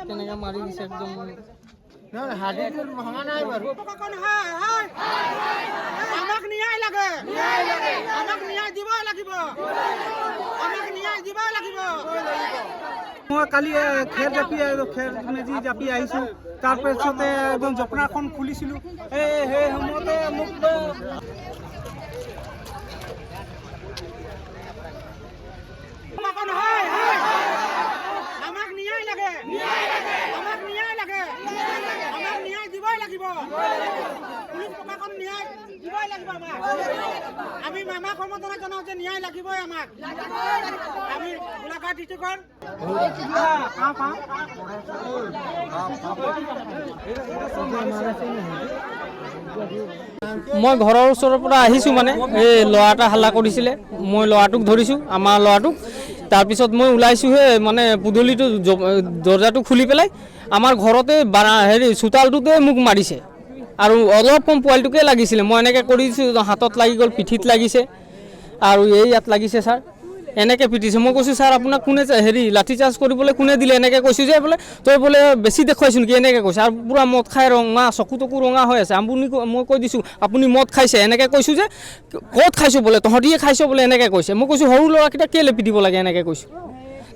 কেনেকৈ মাৰি দিছে একদম আমাক ন্যায় লাগে, আমাক ন্যায় দিবই লাগিব, আমাক ন্যায় দিবই লাগিব। মই কালি খেৰ মেজি জাপি আহিছোঁ, তাৰপিছতে একদম জপনাখন খুলিছিলোঁ। সেই সময়তে মোক আমাক ন্যায় লাগে, আমাক ন্যায় লাগে, আমাক ন্যায় দিবই লাগিব, পুলিচ প্ৰশাসন ন্যায় দিবই লাগিব আমাক। আমি মামাক সমৰ্থন জনাওঁ যে ন্যায় লাগিবই আমাক। আমি গোলাঘাট ডিষ্ট্ৰিক্টৰ মই ঘৰৰ ওচৰৰ পৰা আহিছোঁ, মানে এই ল'ৰা এটা হাল্লা কৰিছিলে, মই ল'ৰাটোক ধৰিছোঁ, আমাৰ ল'ৰাটোক। তাৰপিছত মই ওলাইছোঁহে, মানে পদূলিটো দৰ্জাটো খুলি পেলাই আমাৰ ঘৰতে চোতালটোতে মোক মাৰিছে। আৰু অলপ কম পোৱালিটোকে লাগিছিলে, মই এনেকৈ কৰিছোঁ, হাতত লাগি গ'ল, পিঠিত লাগিছে আৰু এই ইয়াত লাগিছে ছাৰ। এনেকৈ পিটিছে। মই কৈছোঁ ছাৰ আপোনাক কোনে লাঠি চাৰ্জ কৰিবলৈ কোনে দিলে? এনেকৈ কৈছোঁ যে বোলে তই বোলে বেছি দেখুৱাইছোঁ নেকি, এনেকৈ কৈছে। আৰু পূৰা মদ খাই ৰঙা, চকু তকু ৰঙা হৈ আছে। মই কৈ দিছোঁ আপুনি মদ খাইছে, এনেকৈ কৈছোঁ যে ক'ত খাইছোঁ বোলে, তহঁতিয়ে খাইছ বোলে, এনেকৈ কৈছে। মই কৈছোঁ সৰু ল'ৰাকেইটা কেলৈ পিটিব লাগে, এনেকৈ কৈছোঁ।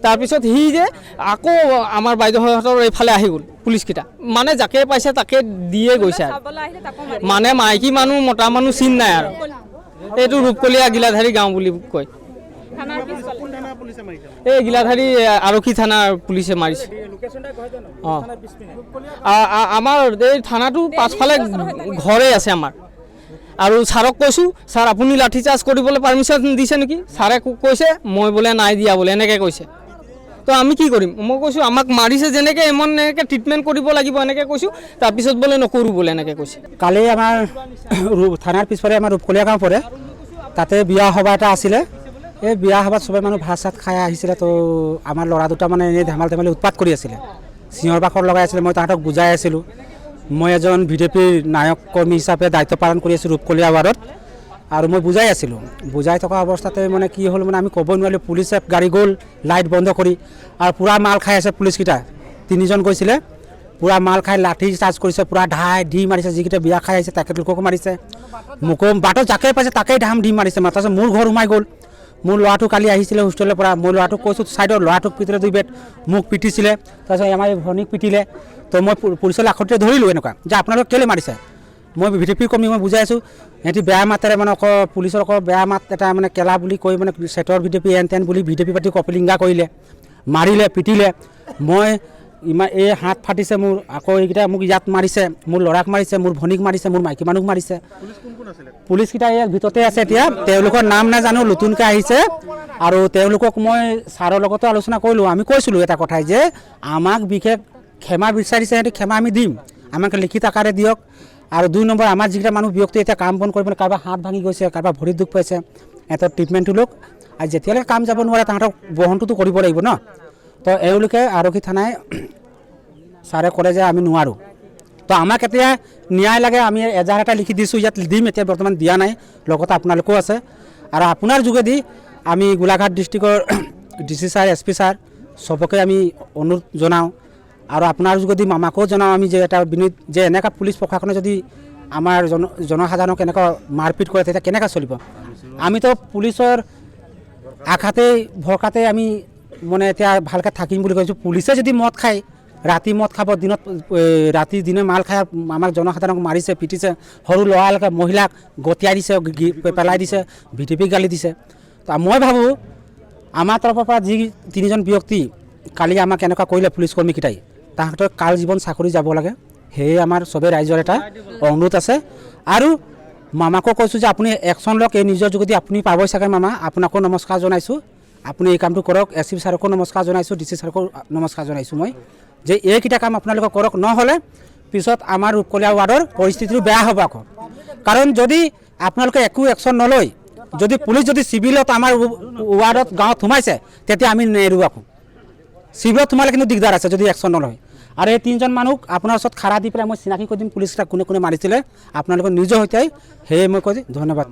তাৰপিছত সি যে আকৌ আমাৰ বাইদেউহঁতৰ এইফালে আহি গ'ল পুলিচকেইটা, মানে যাকে পাইছে তাকে দিয়ে গৈছে। আৰু মানে মাইকী মানুহ মতা মানুহ চিন নাই আৰু। এইটো ৰূপকলীয়া গিলাধাৰী গাঁও বুলি কয়। এই গিলাধাৰী আৰক্ষী থানাৰ পুলিচে মাৰিছে। অঁ, আমাৰ এই থানাটো পাছফালে ঘৰে আছে আমাৰ। আৰু ছাৰক কৈছোঁ ছাৰ আপুনি লাঠি চাৰ্জ কৰিবলৈ পাৰ্মিশ্যন দিছে নেকি? ছাৰে কৈছে মই বোলে নাই দিয়া বোলে, এনেকৈ কৈছে। তো আমি কি কৰিম? মই কৈছোঁ আমাক মাৰিছে যেনেকৈ এনেকৈ ট্ৰিটমেণ্ট কৰিব লাগিব, এনেকৈ কৈছোঁ। তাৰপিছত বোলে নকৰোঁ বোলে, এনেকৈ কৈছে। কালি আমাৰ থানাৰ পিছফালে আমাৰ ৰূপকলীয়া গাঁও পৰে, তাতে বিয়া সভা এটা আছিলে। এই বিয়া সভাত চবে মানুহ ভাত চাত খাই আহিছিলে। তো আমাৰ ল'ৰা দুটা মানে এনেই ধেমালি উৎপাত কৰি আছিলে, চিঞৰ বাখৰ লগাই আছিলে। মই তাহাঁতক বুজাই আছিলোঁ। মই এজন বিজেপিৰ নায়ক কৰ্মী হিচাপে দায়িত্ব পালন কৰি আছোঁ ৰূপকলীয়া ৱাৰ্ডত, আৰু মই বুজাই আছিলোঁ। বুজাই থকা অৱস্থাতে মানে কি হ'ল, মানে আমি ক'ব নোৱাৰিলোঁ। পুলিচে গাড়ী গ'ল লাইট বন্ধ কৰি, আৰু পূৰা মাল খাই আছে পুলিচকেইটা। তিনিজন গৈছিলে, পূৰা মাল খাই লাঠি চাৰ্জ কৰিছে, পূৰা ঢি মাৰিছে। যিকেইটা বিয়া খাই আহিছে তেখেতলোককো মাৰিছে, মোকো বাটত যাকে পাইছে তাকেই ঢি মাৰিছে। তাৰপিছত মোৰ ঘৰ সোমাই গ'ল। মোৰ ল'ৰাটো কালি আহিছিলে হোষ্টেলৰ পৰা, মই ল'ৰাটোক কৈছোঁ ছাইডৰ, ল'ৰাটোক পিটিলে 2 বেট, মোক পিটিছিলে। তাৰপিছত আমাৰ ভনীক পিটিলে। তো মই পুলিচৰ লাখতে ধৰিলোঁ এনেকুৱা যে আপোনালোকে কেলৈ মাৰিছে। মই বিজেপিৰ কৰ্মী, মই বুজাই আছোঁ। সিহঁতি বেয়া মাতেৰে মানে পুলিচৰ বেয়া মাত এটা মানে কেলা বুলি কৈ মানে চেটৰ বিজেপি এন তেন বুলি বিজেপি পাৰ্টি কপিলিংগা কৰিলে, মাৰিলে, পিটিলে। মই এই হাত ফাটিছে মোৰ, আকৌ এইকেইটা মোক ইয়াত মাৰিছে, মোৰ ল'ৰাক মাৰিছে, মোৰ ভনীক মাৰিছে, মোৰ মাইকী মানুহক মাৰিছে। পুলিচকেইটা ইয়াৰ ভিতৰতে আছে এতিয়া, তেওঁলোকৰ নাম নাজানো, নতুনকৈ আহিছে। আৰু তেওঁলোকক মই ছাৰৰ লগতো আলোচনা কৰিলোঁ। আমি কৈছিলোঁ এটা কথাই যে আমাক বিশেষ ক্ষমা বিচাৰিছে, সিহঁতে ক্ষমা আমি দিম, আমাক লিখিত আকাৰে দিয়ক। আৰু 2 নম্বৰ, আমাৰ যিকেইটা মানুহ ব্যক্তি এতিয়া কাম বন কৰিব, কাৰোবাৰ হাত ভাঙি গৈছে, কাৰোবাৰ ভৰিত দুখ পাইছে, সিহঁতৰ ট্ৰিটমেণ্টটো লওক। আৰু যেতিয়ালৈকে কাম যাব নোৱাৰে তাহাঁতক বহনটোতো কৰিব লাগিব ন। তো এওঁলোকে আৰক্ষী থানাই ছাৰে ক'লে যে আমি নোৱাৰোঁ। তো আমাক এতিয়া ন্যায় লাগে, আমি এজাহাৰ এটা লিখি দিছোঁ, ইয়াত দিম। এতিয়া বৰ্তমান দিয়া নাই, লগতে আপোনালোকেও আছে। আৰু আপোনাৰ যোগেদি আমি গোলাঘাট ডিষ্ট্ৰিক্টৰ DC ছাৰ, SP ছাৰ চবকে আমি অনুৰোধ জনাওঁ। আৰু আপোনাৰ যোগেদি মামাকো জনাওঁ আমি যে এটা বিনীত যে এনেকুৱা পুলিচ প্ৰশাসনে যদি আমাৰ জনসাধাৰণক এনেকুৱা মাৰপিট কৰে তেতিয়া কেনেকৈ চলিব। আমিতো পুলিচৰ আঘাতেই ভৰকাতে আমি মানে এতিয়া ভালকৈ থাকিম বুলি কৈছোঁ। পুলিচে যদি মদ খায়, ৰাতি মদ খাব, দিনত ৰাতি দিনে মাল খাই আমাৰ জনসাধাৰণক মাৰিছে, পিটিছে, সৰু ল'ৰালৈকে মহিলাক গতিয়াই দিছে, পেলাই দিছে, বিজেপিক গালি দিছে। তো মই ভাবোঁ আমাৰ তৰফৰ পৰা যি 3জন ব্যক্তি কালি আমাক এনেকুৱা কৰিলে পুলিচ কৰ্মীকেইটাই, তাহাঁতৰ কাল জীৱন চাকৰি যাব লাগে। সেয়ে আমাৰ চবেই ৰাইজৰ এটা অনুৰোধ আছে। আৰু মামাকো কৈছোঁ যে আপুনি একশ্যন লওক, এই নিজৰ যোগেদি আপুনি পাবই চাগে। মামা আপোনাকো নমস্কাৰ জনাইছোঁ, আপুনি এই কামটো কৰক। SP ছাৰকো নমস্কাৰ জনাইছোঁ, DC ছাৰকো নমস্কাৰ জনাইছোঁ মই, যে এইকেইটা কাম আপোনালোকে কৰক। নহ'লে পিছত আমাৰ ৰূপকলীয়া ৱাৰ্ডৰ পৰিস্থিতিটো বেয়া হ'ব আকৌ। কাৰণ যদি আপোনালোকে একো একশ্যন নলয়, যদি পুলিচ যদি চিভিলত আমাৰ ৱাৰ্ডত গাঁৱত সোমাইছে, তেতিয়া আমি নেৰোঁ আকৌ। চিভিলত সোমালে কিন্তু দিগদাৰ আছে যদি একশ্যন নলয়। আৰু এই 3জন মানুহক আপোনাৰ ওচৰত খাৰা দি পেলাই মই চিনাকি কৰি দিম পুলিচকেইটা কোনে কোনে মাৰিছিলে, আপোনালোকৰ নিজৰ সৈতে। সেয়ে মই কৈ দিম ধন্যবাদ।